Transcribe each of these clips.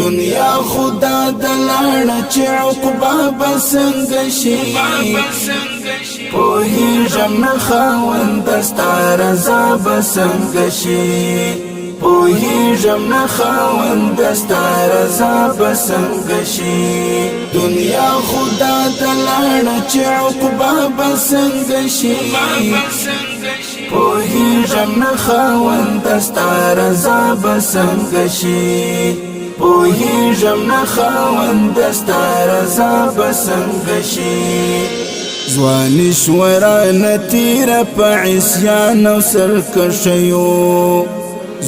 دنیا خدا دلاړه چې عقبا بسنګ شي پوهیږم نه خاوند ستا رضا بسنګ شي پوهیږم نه خاوند ستا رضا بسنګ شي دنیا خدا دلاړه چې عقبا بسنګ شي پوهیږم نه خاوند ستا رضا بسنګ شي پوهیږم نه خاوند ستا رضا بسنګ شي ځواني شوه رانه تېره په عصیان او سرکشیو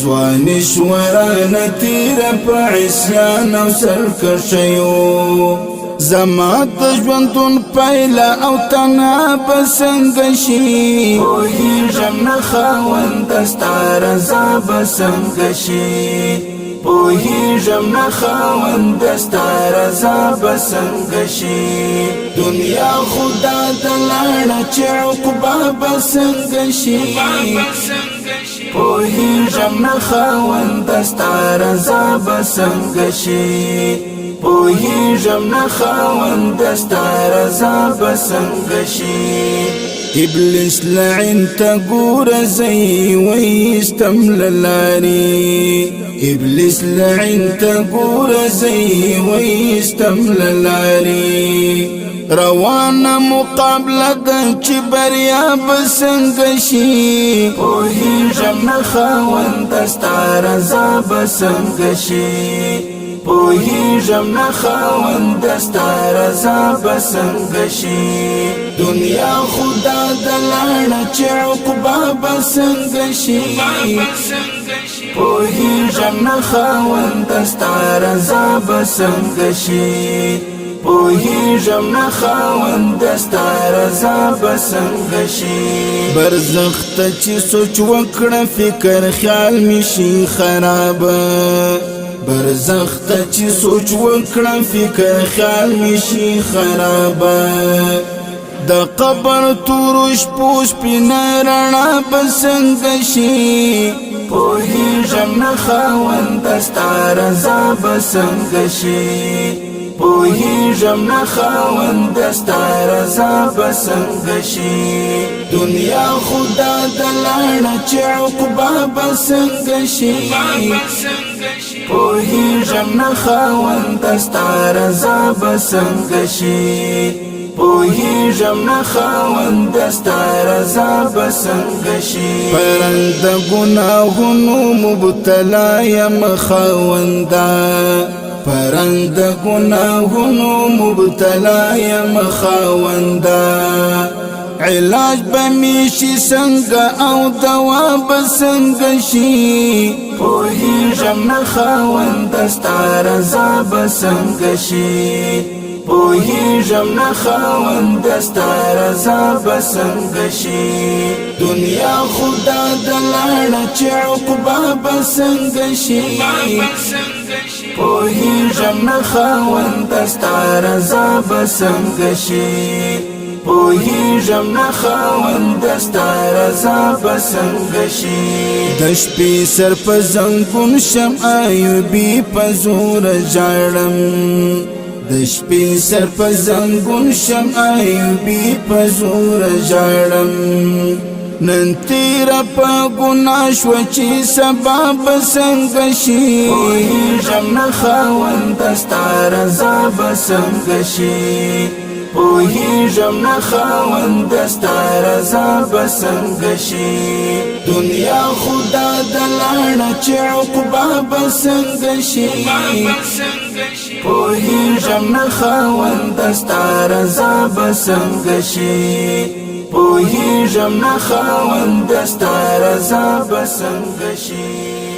ځواني شوه رانه تېره په عصیان او سرکشیو زما د ژوندون پیله او تنها به څنګه شي پوهیږم نه خاوند ستا رضا به څنګه شي پوهیږم نه خاوند ستا رضا به څنګه شي دنیا خدا دلاړه چې عقبا به څنګه شي پوهیږم نه خاوند ستا رضا به څنګه شي پوهیږم نه خاوند ستا رضا به څنګه شي ابلیس لعن ته ګوره زی وایستم له لارې ابلیس لعن ته ګوره زی وایستم له لارې روانه مقابله ده چې بریا به څنګه شي پوهیږم نه خاوند ستا رضا به څنګه شي پوهیږم نه خاوند ستا رضا به څنګه شي دنیا خدا دلاړه چې عقبا به څنګه شي پوهیږم نه خاوند ستا رضا به څنګه شي پوهیږم نه خاوند ستا رضا به څنګه شي برزخ ته چې سوچ وکړه فکر خیال می شي خرابه برزخ ته چې سوچ وکړه فکر خیال می شي خرابه د قبر تورو شپو سپینه رڼا به څنګه شي پوهیږم نه خاوند ستا رضا به څنګه شي پوهیږم نه خاوند ستا رضا به څنګه شي دنیا خدا دلاړه چې عقبا به څنګه شي پوهیږم نه خاوند ستا رضا به څنګه شي پوهیږم نه خاوند ستا رضا به څنګه شي پرند ګناهونو مبتلا یم خاونده پرند گناهونو مبتلا یم خاونده علاج بمیشی څنګه او دوا به څنګه شي پوهیږم نه خاوند ستا رضا به څنګه شي پوهیږم نه خاوند ستا رضا به څنګه شي دنیا خدا دلاړه چې عقبا به څنګه شي پوهیږم نه خاوند ستا رضا به څنګه شي پوهیږم نه خاوند ستا رضا به څنګه شي د شپې سر په زنګون شم ایوبي په زور ژاړم د شپې سر په زنګون شم ایوبي په زور ژاړم نن تیره په ګناه شوه چې سبا به څنګه شي پوهیږم نه خاوند ستا رضا به څنګه شي پوهیږم نه خاوند ستا رضا به څنګه شي دنیا خدا دلاړه چې عقبا به څنګه شي پوهیږم نه خاوند ستا رضا به څنګه شي پوهیږم نه خاوند ستا رضا به څنګه شي